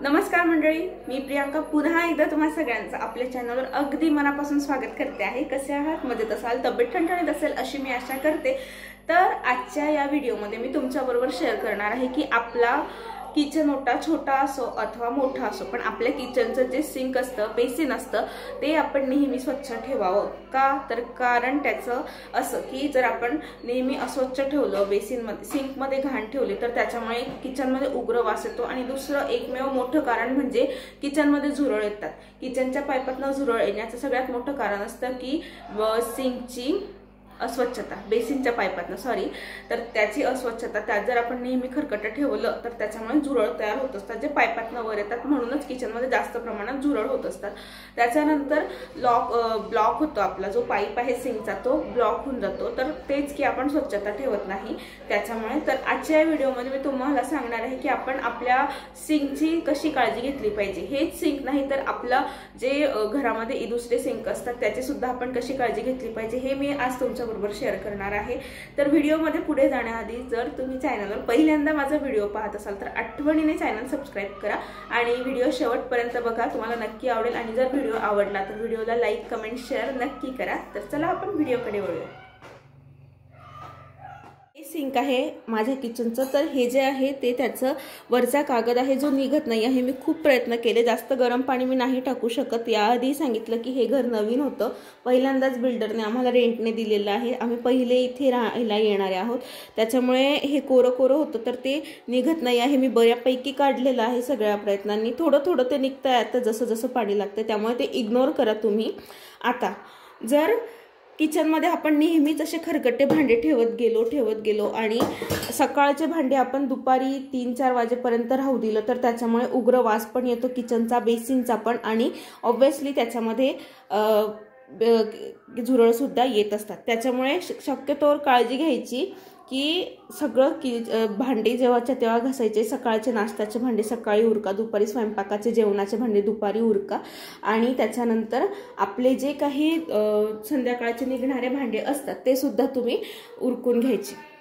नमस्कार मंडळी, मी प्रियांका पुन्हा एकदा तुम्हा सगळ्यांचं आपल्या चॅनलवर अगदी मनापासून स्वागत करते आहे। कसे आहात? मजेत असाल, तब्येत ठणठणीत असेल अशी मी आशा करते। तर आजच्या या व्हिडिओमध्ये मी तुमच्याबरोबर शेअर करणार आहे की आपला किचन ओटा छोटा असो अथवा मोठा असो, पण आपल्या किचनचं जे सिंक असतं, बेसिन असतं, ते आपण नेहमी स्वच्छ ठेवावं का? तर कारण त्याचं असं की जर आपण नेहमी अस्वच्छ ठेवलं, बेसिनमध्ये सिंकमध्ये घाण ठेवली तर त्याच्यामुळे किचनमध्ये उग्र वास येतो। आणि दुसरं एकमेव मोठं कारण म्हणजे किचनमध्ये झुरळ येतात। किचनच्या पाईपातनं झुरळ येण्याचं सगळ्यात मोठं कारण असतं की सिंकची अस्वच्छता, बेसिनच्या पाईपातनं सॉरी, तर त्याची अस्वच्छता। त्यात जर आपण नेहमी खरकटं ठेवलं तर त्याच्यामुळे झुरळ तयार होत असतात, जे पाईपातनं वर येतात, म्हणूनच किचनमध्ये जास्त प्रमाणात झुरळ होत असतात। त्याच्यानंतर ब्लॉक होतो, आपला जो पाईप आहे सिंकचा तो ब्लॉक होऊन जातो, तर तेच की आपण स्वच्छता ठेवत नाही त्याच्यामुळे। तर आजच्या व्हिडिओमध्ये मी तुम्हाला सांगणार आहे की आपण आपल्या सिंकची कशी काळजी घेतली पाहिजे। हेच सिंक नाही तर आपला जे घरामध्ये दुसरे सिंक असतात त्याची सुद्धा आपण कशी काळजी घेतली पाहिजे हे मी आज तुमच्या बरोबर शेअर करणार आहे। तर व्हिडिओमध्ये पुढे जाण्याआधी जर तुम्ही चॅनलवर पहिल्यांदा माझा व्हिडिओ पाहत असाल तर आठवणीने चॅनल सबस्क्राइब करा आणि व्हिडिओ शेवटपर्यंत बघा, तुम्हाला नक्की आवडेल। आणि जर व्हिडिओ आवडला तर व्हिडिओला लाईक, कमेंट, शेअर नक्की करा। तर चला आपण व्हिडिओकडे वळूया। सिंक आहे माझ्या किचनचं, तर हे जे आहे ते त्याचं वरचा कागद आहे जो निघत नाही आहे। मी खूप प्रयत्न केले, जास्त गरम पाणी मी नाही टाकू शकत। याआधी सांगितलं की हे घर नवीन होतं, पहिल्यांदाच बिल्डरने आम्हाला रेंटने दिलेलं आहे, आम्ही पहिले इथे राहायला येणारे आहोत, त्याच्यामुळे हे कोरं कोरं होतं तर ते निघत नाही आहे। मी बऱ्यापैकी काढलेलं आहे सगळ्या प्रयत्नांनी, थोडं थोडं ते निघतंय आता जसं जसं पाणी लागतं, त्यामुळे ते इग्नोर करा तुम्ही। आता जर किचनमध्ये आपण नेहमीच असे खरकटे भांडे ठेवत गेलो आणि सकाळचे भांडे आपण दुपारी 3-4 वाजेपर्यंत राहू दिलं तर त्याच्यामुळे उग्र वास पण येतो किचनचा, बेसिनचा पण, आणि ऑब्व्हियसली त्याच्यामध्ये झुरळ सुद्धा येत असतात। त्याच्यामुळे शक्यतोवर काळजी घ्यायची की सगळं भांडे जेव्हाच्या तेव्हा घासायचे। सकाळचे नाश्त्याचे भांडे सकाळी उरका, दुपारी स्वयंपाकाचे जेवणाचे भांडे दुपारी उरका, आणि त्याच्यानंतर आपले जे काही संध्याकाळचे निघणारे भांडे असतात ते सुद्धा तुम्ही उरकून घ्यायचे।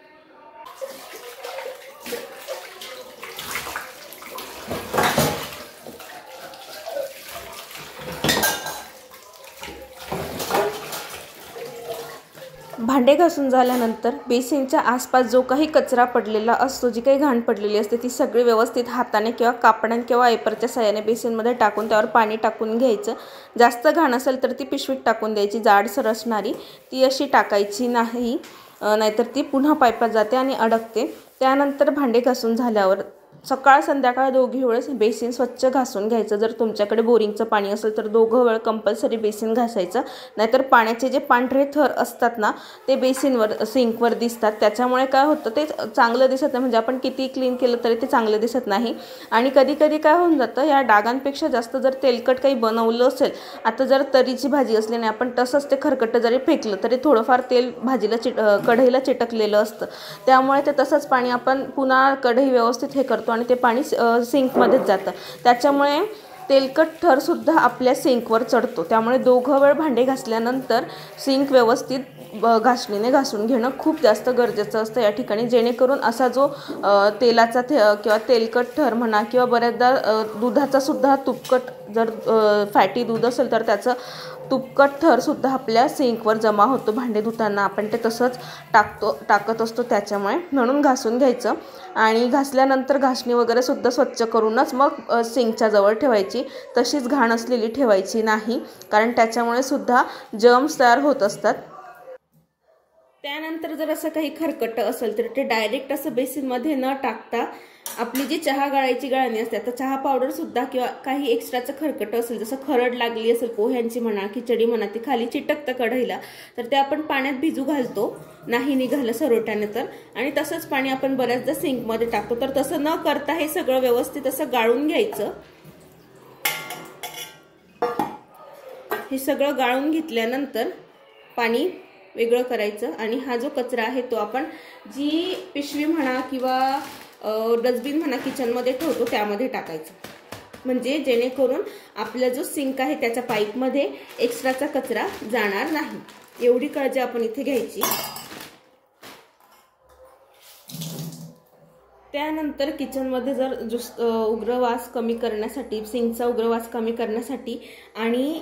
भांडे घासून झाल्यानंतर बेसिनच्या आसपास जो काही कचरा पडलेला असतो, जी काही घाण पडलेली असते ती सगळी व्यवस्थित हाताने किंवा कापडाने किंवा एपरच्या साहाय्याने बेसिनमध्ये टाकून त्यावर पाणी टाकून घ्यायचं। जास्त घाण असेल तर ती पिशवीत टाकून द्यायची, जाडसर असणारी ती अशी टाकायची नाही, नाहीतर ती पुन्हा पाईपात जाते आणि अडकते। त्यानंतर भांडे घासून झाल्यावर सकाळ संध्याकाळ दोघी वेळेस बेसिन स्वच्छ घासून घ्यायचं। जर तुमच्याकडे बोरिंगचं पाणी असेल तर दोघं वेळ कंपल्सरी बेसिन घासायचं, नाहीतर पाण्याचे जे पांढरे थर असतात ना ते बेसिनवर सिंकवर दिसतात, त्याच्यामुळे काय होतं ते चांगलं दिसत नाही, म्हणजे आपण किती क्लीन केलं तरी ते चांगलं दिसत नाही। आणि कधी कधी काय होऊन जातं, या डागांपेक्षा जास्त जर तेलकट काही बनवलं असेल, आता जर तरीची भाजी असली आणि आपण तसंच ते खरकटं जरी फेकलं तरी थोडंफार तेल भाजीला कढईला चिटकलेलं असतं, त्यामुळे ते तसंच पाणी आपण पुन्हा कढई व्यवस्थित हे करतो आणि ते पाणी सिंकमध्येच जातं, त्याच्यामुळे तेलकट थर सुद्धा आपल्या सिंकवर चढतो। त्यामुळे दोघं वेळ भांडे घासल्यानंतर सिंक व्यवस्थित घासणीने घासून घेणं खूप जास्त गरजेचं असतं या ठिकाणी, जेणेकरून असा जो तेलाचा किंवा तेलकट थर म्हणा किंवा बऱ्याचदा दुधाचा सुद्धा तुपकट, जर फॅटी दूध असेल तर त्याचं तुपकट थर सुद्धा आपल्या सिंकवर जमा होतो। भांडे धुताना आपण ते तसंच टाकत असतो, त्याच्यामुळे म्हणून घासून घ्यायचं। आणि घासल्यानंतर घासणी वगैरे सुद्धा स्वच्छ करूनच मग सिंकच्या जवळ ठेवायची, तशीच घाण असलेली ठेवायची नाही, कारण त्याच्यामुळे सुद्धा जर्म्स तयार होत असतात। त्यानंतर जर असं काही खरकटं असेल तर ते डायरेक्ट असं बेसिनमध्ये न टाकता आपली जी चहा गाळायची गाळणी असते, आता चहा पावडर सुद्धा किंवा काही एक्स्ट्राचं खरकटं असेल, जसं खरड लागली असेल पोह्यांची म्हणा, खिचडी म्हणा, ती खाली चिटकतं कढईला, तर ते आपण पाण्यात भिजू घालतो, नाही निघालं सरोट्याने तर, आणि तसंच पाणी आपण बऱ्याचदा सिंकमध्ये टाकतो। तर तसं न करता हे सगळं व्यवस्थित असं गाळून घ्यायचं। हे सगळं गाळून घेतल्यानंतर पाणी वेगळं करायचं आणि हा जो कचरा आहे तो आपण जी पिशवी म्हणा किंवा डस्टबिन म्हणा किचनमध्ये ठेवतो त्यामध्ये टाकायचं, म्हणजे जेणेकरून आपला जो सिंक आहे त्याच्या पाईपमध्ये एक्स्ट्राचा कचरा जाणार नाही। एवढी काळजी आपण इथे घ्यायची। त्यानंतर किचनमध्ये जर उग्रवास कमी करण्यासाठी, सिंकचा उग्रवास कमी करण्यासाठी आणि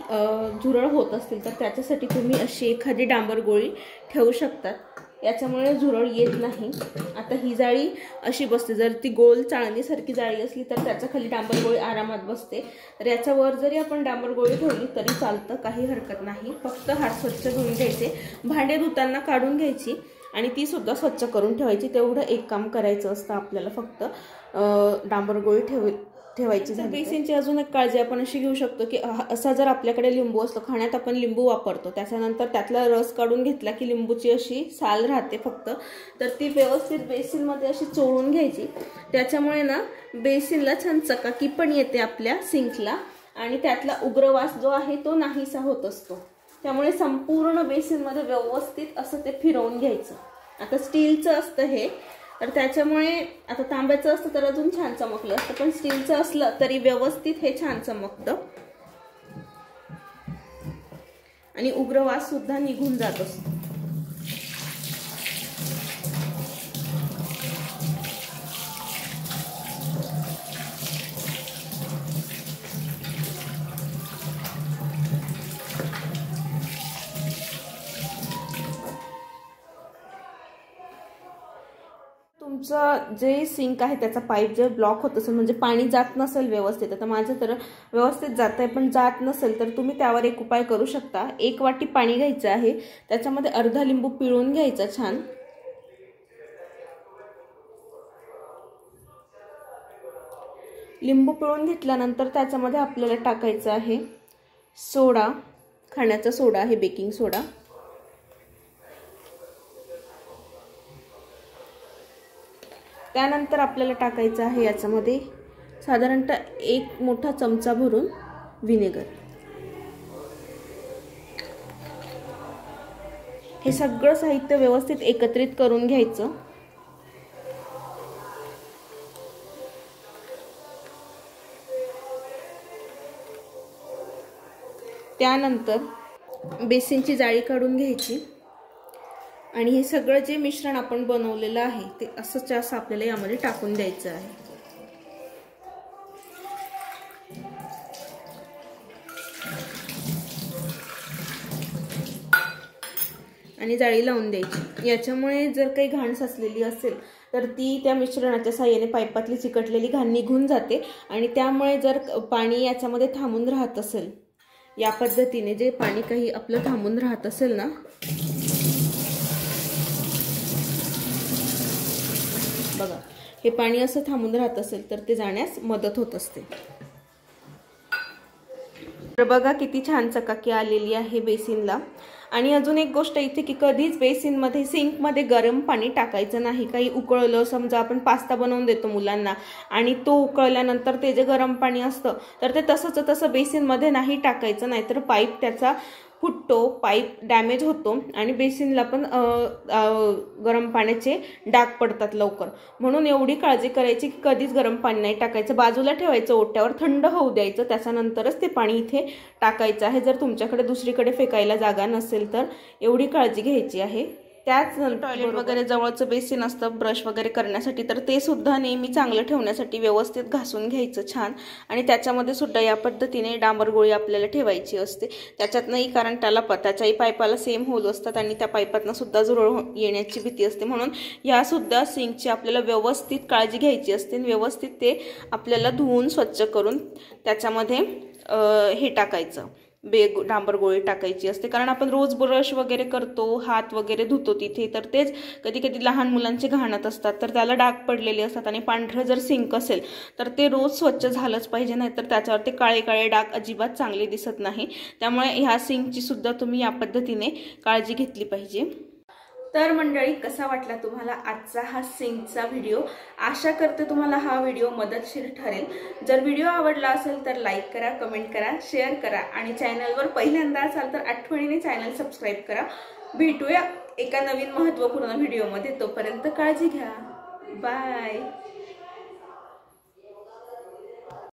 झुरळ होत असतील तर त्याच्यासाठी तुम्ही अशी एखादी डांबर गोळी ठेवू शकतात, याच्यामुळे झुरळ येत नाही। आता ही जाळी अशी बसते, जर ती गोल चाळणीसारखी जाळी असली तर त्याच्या खाली डांबर गोळी आरामात बसते, तर याच्यावर जरी आपण डांबर गोळी ठेवली तरी चालतं, काही हरकत नाही। फक्त हात स्वच्छ धुवून घ्यायचे, भांडे धुताना काढून घ्यायची आणि ती सुद्धा स्वच्छ करून ठेवायची। तेवढं एक काम करायचं असतं आपल्याला, फक्त डांबर गोळी ठेवायची। बेसिनची अजून एक काळजी आपण अशी घेऊ शकतो की असा जर आपल्याकडे लिंबू असतो, खाण्यात आपण लिंबू वापरतो, त्याच्यानंतर त्यातला रस काढून घेतला की लिंबूची अशी साल राहते फक्त, तर ती व्यवस्थित बेसिनमध्ये अशी चोळून घ्यायची। त्याच्यामुळे ना बेसिनला छान चकाकी पण येते आपल्या सिंकला आणि त्यातला उग्रवास जो आहे तो नाहीसा होत असतो। त्यामुळे संपूर्ण बेसिनमध्ये व्यवस्थित असं ते फिरवून घ्यायचं। आता स्टीलचं असतं हे, तर त्याच्यामुळे, आता तांब्याचं असतं तर अजून छान चमकलं असतं, पण स्टीलचं असलं तरी व्यवस्थित हे छान चमकतं आणि उग्रवास सुद्धा निघून जात असतो। तुमचं जे सिंक आहे त्याचा पाईप जर ब्लॉक होत असेल, म्हणजे पाणी जात नसेल व्यवस्थित, आता माझं तर व्यवस्थित जात आहे पण जात नसेल, तर तुम्ही त्यावर एक उपाय करू शकता। 1 वाटी पाणी घ्यायचं आहे, त्याच्यामध्ये अर्धा लिंबू पिळून घ्यायचा छान, लिंबू पिळून घेतल्यानंतर त्याच्यामध्ये आपल्याला टाकायचं आहे सोडा, खाण्याचा सोडा आहे, बेकिंग सोडा। त्यानंतर आपल्याला टाकायचं आहे याच्यामध्ये साधारणतः 1 मोठा चमचा भरून व्हिनेगर। हे सगळं साहित्य व्यवस्थित एकत्रित करून घ्यायचं। त्यानंतर बेसिनची जाळी काढून घ्यायची आणि हे सगळं जे मिश्रण आपण बनवलेलं आहे ते असंच असं आपल्याला यामध्ये टाकून द्यायचं आहे आणि जाळी लावून द्यायची। याच्यामुळे जर काही घाण साचलेली असेल तर ती त्या मिश्रणाच्या साहाय्याने पाईपातली चिकटलेली घाण निघून जाते आणि त्यामुळे जर पाणी याच्यामध्ये थांबून राहत असेल, या पद्धतीने जे पाणी काही आपलं थांबून राहत असेल ना, बघा हे पाणी असं थांबून राहत असेल तर ते जाण्यास मदत होत असते। तर बघा किती छान चकाकी आलेली आहे बेसिनला। आणि अजून एक गोष्ट इथे की कधीच बेसिनमध्ये, सिंकमध्ये गरम पाणी टाकायचं नाही। काही उकळलं, समजा आपण पास्ता बनवून देतो मुलांना आणि तो उकळल्यानंतर ते जे गरम पाणी असतं तर ते तसं बेसिनमध्ये नाही टाकायचं, नाहीतर पाईप त्याचा फुटतो, पाईप डॅमेज होतो आणि बेसिनला पण गरम पाण्याचे डाग पडतात लवकर। म्हणून एवढी काळजी करायची की कधीच गरम पाणी नाही टाकायचं, बाजूला ठेवायचं ओट्यावर, थंड होऊ द्यायचं, त्याच्यानंतरच ते पाणी इथे टाकायचं आहे, जर तुमच्याकडे दुसरीकडे फेकायला जागा नसेल तर। एवढी काळजी घ्यायची आहे। त्याच टॉयलेट वगैरे जवळचं बेसिन असतं ब्रश वगैरे करण्यासाठी, तर ते सुद्धा नेहमी चांगलं ठेवण्यासाठी व्यवस्थित घासून घ्यायचं छान आणि त्याच्यामध्ये सुद्धा या पद्धतीने डांबर गोळी आपल्याला ठेवायची असते। त्याच्यात नाही, कारण त्याच्याही पाईपाला सेम होल असतात आणि त्या पाईपातनं सुद्धा झुरळ येण्याची भीती असते, म्हणून या सुद्धा सिंकची आपल्याला व्यवस्थित काळजी घ्यायची असते। व्यवस्थित ते आपल्याला धुवून स्वच्छ करून त्याच्यामध्ये हे टाकायचं, डांबर गोळी टाकायची असते, कारण आपण रोज ब्रश वगैरे करतो, हात वगैरे धुतो तिथे, तर तेच कधी कधी लहान मुलांचे घाणत असतात तर त्याला डाग पडलेले असतात आणि पांढरं जर सिंक असेल तर ते रोज स्वच्छ झालंच पाहिजे, नाहीतर त्याच्यावर ते काळे काळे डाग अजिबात चांगले दिसत नाही। त्यामुळे ह्या सिंकची सुद्धा तुम्ही या पद्धतीने काळजी घेतली पाहिजे। तर मंडळी, कसा वाटला तुम्हाला आजचा हा सिंकचा व्हिडिओ? आशा करते तुम्हाला हा व्हिडिओ मदतशीर ठरेल। जर व्हिडिओ आवडला असेल तर लाईक करा, कमेंट करा, शेअर करा आणि चॅनलवर पहिल्यांदा असाल तर आठवणीने चॅनल सबस्क्राईब करा। भेटूया एका नवीन महत्त्वपूर्ण व्हिडिओमध्ये. तोपर्यंत काळजी घ्या. बाय.